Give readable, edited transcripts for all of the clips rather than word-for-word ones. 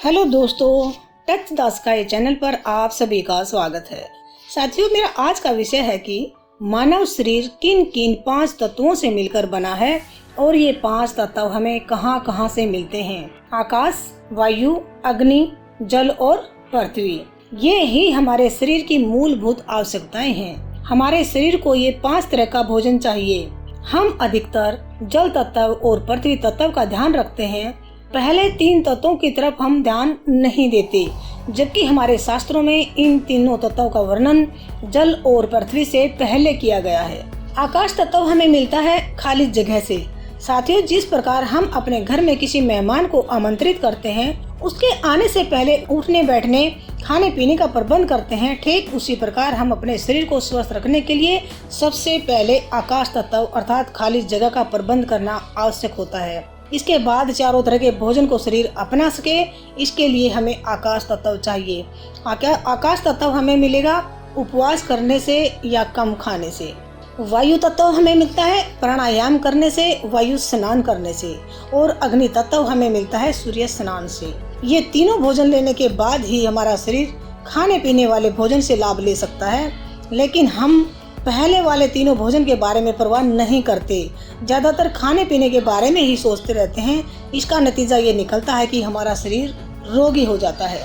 Hello दोस्तों, touch the sky channel पर आप सभी का स्वागत है। साथियों, मेरा आज का विषय है कि मानव शरीर किन किन 5 तत्वों से मिलकर बना है और ये 5 तत्व हमें कहां कहां से मिलते हैं। आकाश, वायु, अग्नि, जल और पृथ्वी, ये ही हमारे शरीर की मूलभूत आवश्यकताएं हैं। हमारे शरीर को ये 5 तरह का भोजन चाहिए। हम अधिकतर जल तत्व और पृथ्वी तत्व का ध्यान रखते हैं। पहले 3 तत्वों की तरफ हम ध्यान नहीं देते, जबकि हमारे शास्त्रों में इन तीनों तत्वों का वर्णन जल और पृथ्वी से पहले किया गया है। आकाश तत्व हमें मिलता है खाली जगह से। साथियों, जिस प्रकार हम अपने घर में किसी मेहमान को आमंत्रित करते हैं, उसके आने से पहले उठने बैठने खाने पीने का प्रबंध करते हैं, ठीक उसी प्रकार हम अपने शरीर को स्वस्थ रखने के लिए सबसे पहले आकाश तत्व अर्थात खाली जगह का प्रबंध करना आवश्यक होता है। इसके बाद चारों तरह के भोजन को शरीर अपना सके, इसके लिए हमें आकाश तत्व चाहिए। आकाश तत्व हमें मिलेगा उपवास करने से या कम खाने से। वायु तत्व हमें मिलता है प्राणायाम करने से, वायु स्नान करने से, और अग्नि तत्व हमें मिलता है सूर्य स्नान से। ये तीनों भोजन लेने के बाद ही हमारा शरीर खाने पीने वाले भोजन से लाभ ले सकता है। लेकिन हम पहले वाले तीनों भोजन के बारे में परवाह नहीं करते, ज्यादातर खाने पीने के बारे में ही सोचते रहते हैं। इसका नतीजा ये निकलता है कि हमारा शरीर रोगी हो जाता है।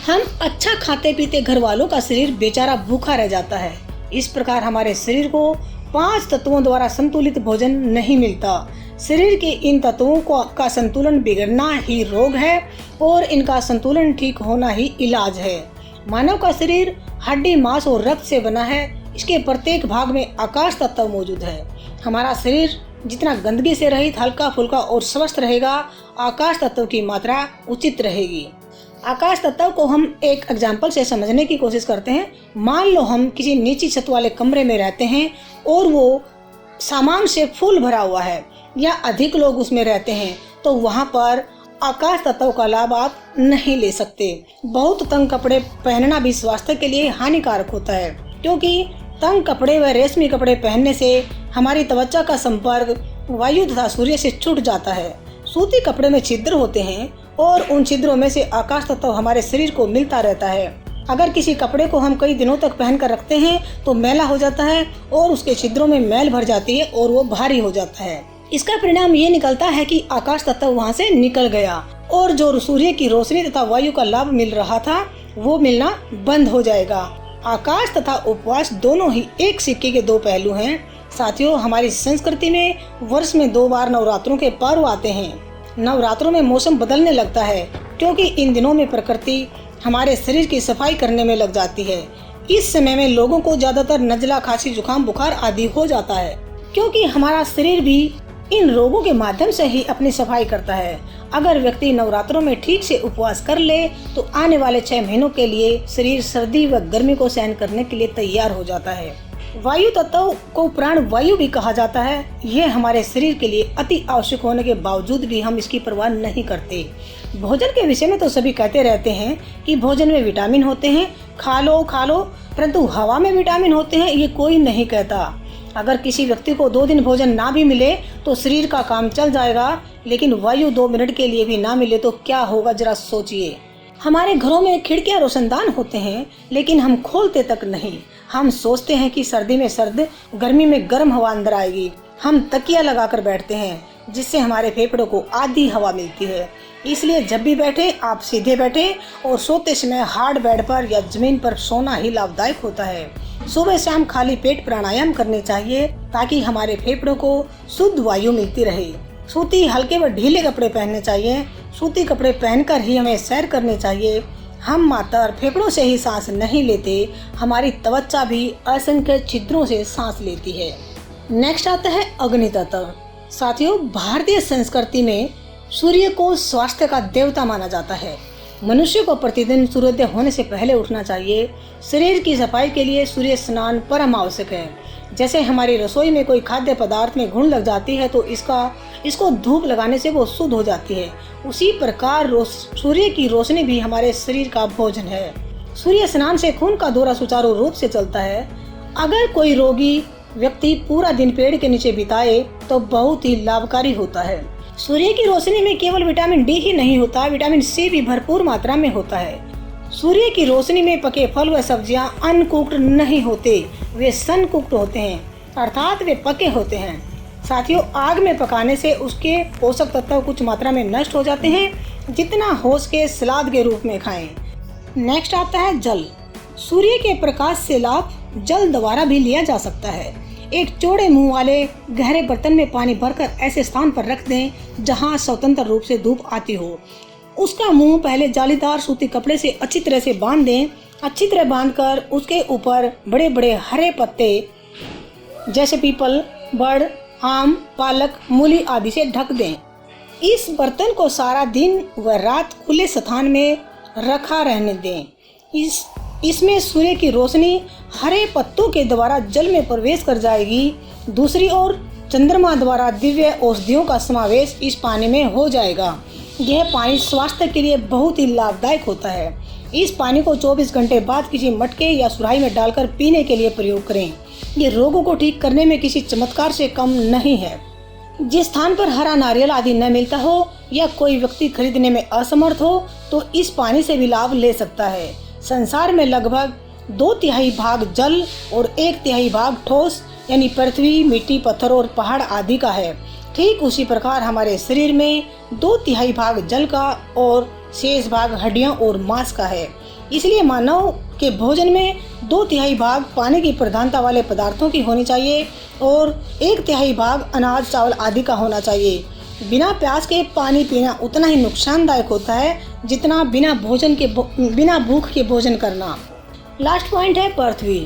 हम अच्छा खाते पीते घर वालों का शरीर बेचारा भूखा रह जाता है। इस प्रकार हमारे शरीर को 5 तत्वों द्वारा संतुलित भोजन नहीं मिलता। शरीर के इन तत्वों का संतुलन बिगड़ना ही रोग है और इनका संतुलन ठीक होना ही इलाज है। मानव का शरीर हड्डी, मांस और रक्त से बना है। इसके प्रत्येक भाग में आकाश तत्व मौजूद है। हमारा शरीर जितना गंदगी से रहित, हल्का फुल्का और स्वस्थ रहेगा, आकाश तत्व की मात्रा उचित रहेगी। आकाश तत्व को हम एक एग्जाम्पल से समझने की कोशिश करते हैं। मान लो हम किसी नीची छत वाले कमरे में रहते हैं और वो सामान से फुल भरा हुआ है या अधिक लोग उसमें रहते हैं, तो वहाँ पर आकाश तत्व का लाभ आप नहीं ले सकते। बहुत तंग कपड़े पहनना भी स्वास्थ्य के लिए हानिकारक होता है, क्योंकि तंग कपड़े व रेशमी कपड़े पहनने से हमारी त्वचा का संपर्क वायु तथा सूर्य से छूट जाता है। सूती कपड़े में छिद्र होते हैं और उन छिद्रों में से आकाश तत्व हमारे शरीर को मिलता रहता है। अगर किसी कपड़े को हम कई दिनों तक पहन कर रखते हैं तो मैला हो जाता है और उसके छिद्रों में मैल भर जाती है और वो भारी हो जाता है। इसका परिणाम ये निकलता है कि आकाश तत्व वहाँ से निकल गया और जो सूर्य की रोशनी तथा वायु का लाभ मिल रहा था वो मिलना बंद हो जाएगा। आकाश तथा उपवास दोनों ही एक सिक्के के 2 पहलू हैं। साथियों, हमारी संस्कृति में वर्ष में 2 बार नवरात्रों के पर्व आते हैं। नवरात्रों में मौसम बदलने लगता है, क्योंकि इन दिनों में प्रकृति हमारे शरीर की सफाई करने में लग जाती है। इस समय में लोगों को ज्यादातर नजला, खांसी, जुकाम, बुखार आदि हो जाता है, क्योंकि हमारा शरीर भी इन रोगों के माध्यम से ही अपनी सफाई करता है। अगर व्यक्ति नवरात्रों में ठीक से उपवास कर ले तो आने वाले 6 महीनों के लिए शरीर सर्दी व गर्मी को सहन करने के लिए तैयार हो जाता है। वायु तत्व को प्राण वायु भी कहा जाता है। यह हमारे शरीर के लिए अति आवश्यक होने के बावजूद भी हम इसकी परवाह नहीं करते। भोजन के विषय में तो सभी कहते रहते हैं कि भोजन में विटामिन होते हैं, खा लो, परंतु हवा में विटामिन होते हैं ये कोई नहीं कहता। अगर किसी व्यक्ति को 2 दिन भोजन ना भी मिले तो शरीर का काम चल जाएगा, लेकिन वायु 2 मिनट के लिए भी ना मिले तो क्या होगा, जरा सोचिए। हमारे घरों में खिड़कियां रोशनदान होते हैं, लेकिन हम खोलते तक नहीं। हम सोचते हैं कि सर्दी में सर्द, गर्मी में गर्म हवा अंदर आएगी। हम तकिया लगाकर बैठते हैं, जिससे हमारे फेफड़ों को आधी हवा मिलती है। इसलिए जब भी बैठे आप सीधे बैठे और सोते समय हार्ड बेड पर या जमीन पर सोना ही लाभदायक होता है। सुबह शाम खाली पेट प्राणायाम करने चाहिए, ताकि हमारे फेफड़ों को शुद्ध वायु मिलती रहे। सूती, हल्के व ढीले कपड़े पहनने चाहिए। सूती कपड़े पहनकर ही हमें सैर करनी चाहिए। हम मात्र फेफड़ों से ही सांस नहीं लेते, हमारी त्वचा भी असंख्य छिद्रों से सांस लेती है। नेक्स्ट आता है अग्नि तत्व। साथियों, भारतीय संस्कृति में सूर्य को स्वास्थ्य का देवता माना जाता है। मनुष्य को प्रतिदिन सूर्योदय होने से पहले उठना चाहिए। शरीर की सफाई के लिए सूर्य स्नान परम आवश्यक है। जैसे हमारी रसोई में कोई खाद्य पदार्थ में घुन लग जाती है तो इसको धूप लगाने से वो शुद्ध हो जाती है, उसी प्रकार सूर्य की रोशनी भी हमारे शरीर का भोजन है। सूर्य स्नान से खून का दौरा सुचारू रूप से चलता है। अगर कोई रोगी व्यक्ति पूरा दिन पेड़ के नीचे बिताए तो बहुत ही लाभकारी होता है। सूर्य की रोशनी में केवल विटामिन डी ही नहीं होता, विटामिन सी भी भरपूर मात्रा में होता है। सूर्य की रोशनी में पके फल व सब्जियां अनकुक्ड नहीं होते, वे सन कुक्ड होते हैं, अर्थात वे पके होते हैं। साथियों, आग में पकाने से उसके पोषक तत्व कुछ मात्रा में नष्ट हो जाते हैं, जितना हो सके सलाद के रूप में खाएं। नेक्स्ट आता है जल। सूर्य के प्रकाश से लाभ जल द्वारा भी लिया जा सकता है। एक चौड़े मुंह वाले गहरे बर्तन में पानी भरकर ऐसे स्थान पर रख दें जहां स्वतंत्र रूप से धूप आती हो। उसका मुंह पहले जालीदार सूती कपड़े से अच्छी तरह से बांध दें। अच्छी तरह बांधकर उसके ऊपर बड़े बड़े हरे पत्ते जैसे पीपल, बड़, आम, पालक, मूली आदि से ढक दें। इस बर्तन को सारा दिन व रात खुले स्थान में रखा रहने दें। इसमें सूर्य की रोशनी हरे पत्तों के द्वारा जल में प्रवेश कर जाएगी। दूसरी ओर चंद्रमा द्वारा दिव्य औषधियों का समावेश इस पानी में हो जाएगा। यह पानी स्वास्थ्य के लिए बहुत ही लाभदायक होता है। इस पानी को 24 घंटे बाद किसी मटके या सुराही में डालकर पीने के लिए प्रयोग करें। ये रोगों को ठीक करने में किसी चमत्कार से कम नहीं है। जिस स्थान पर हरा नारियल आदि न मिलता हो या कोई व्यक्ति खरीदने में असमर्थ हो तो इस पानी से भी लाभ ले सकता है। संसार में लगभग 2/3 भाग जल और 1/3 भाग ठोस यानी पृथ्वी, मिट्टी, पत्थर और पहाड़ आदि का है। ठीक उसी प्रकार हमारे शरीर में 2/3 भाग जल का और शेष भाग हड्डियां और मांस का है। इसलिए मानव के भोजन में 2/3 भाग पानी की प्रधानता वाले पदार्थों की होनी चाहिए और 1/3 भाग अनाज, चावल आदि का होना चाहिए। बिना प्यास के पानी पीना उतना ही नुकसानदायक होता है जितना बिना भूख के भोजन करना। लास्ट पॉइंट है पृथ्वी।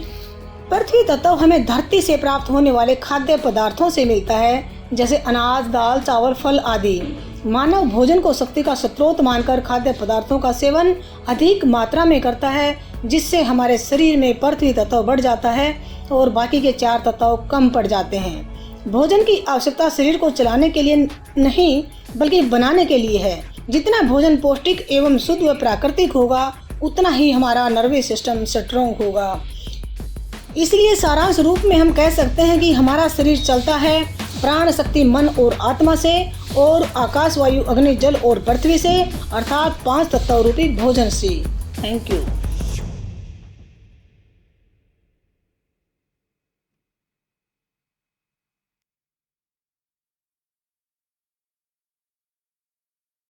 पृथ्वी तत्व हमें धरती से प्राप्त होने वाले खाद्य पदार्थों से मिलता है, जैसे अनाज, दाल, चावल, फल आदि। मानव भोजन को शक्ति का स्रोत मानकर खाद्य पदार्थों का सेवन अधिक मात्रा में करता है, जिससे हमारे शरीर में पृथ्वी तत्व बढ़ जाता है और बाकी के 4 तत्व कम पड़ जाते हैं। भोजन की आवश्यकता शरीर को चलाने के लिए नहीं बल्कि बनाने के लिए है। जितना भोजन पौष्टिक एवं शुद्ध व प्राकृतिक होगा उतना ही हमारा नर्वस सिस्टम स्ट्रॉन्ग होगा। इसलिए सारांश रूप में हम कह सकते हैं कि हमारा शरीर चलता है प्राण शक्ति, मन और आत्मा से और आकाश, वायु, अग्नि, जल और पृथ्वी से, अर्थात 5 तत्व रूपी भोजन से। Thank you.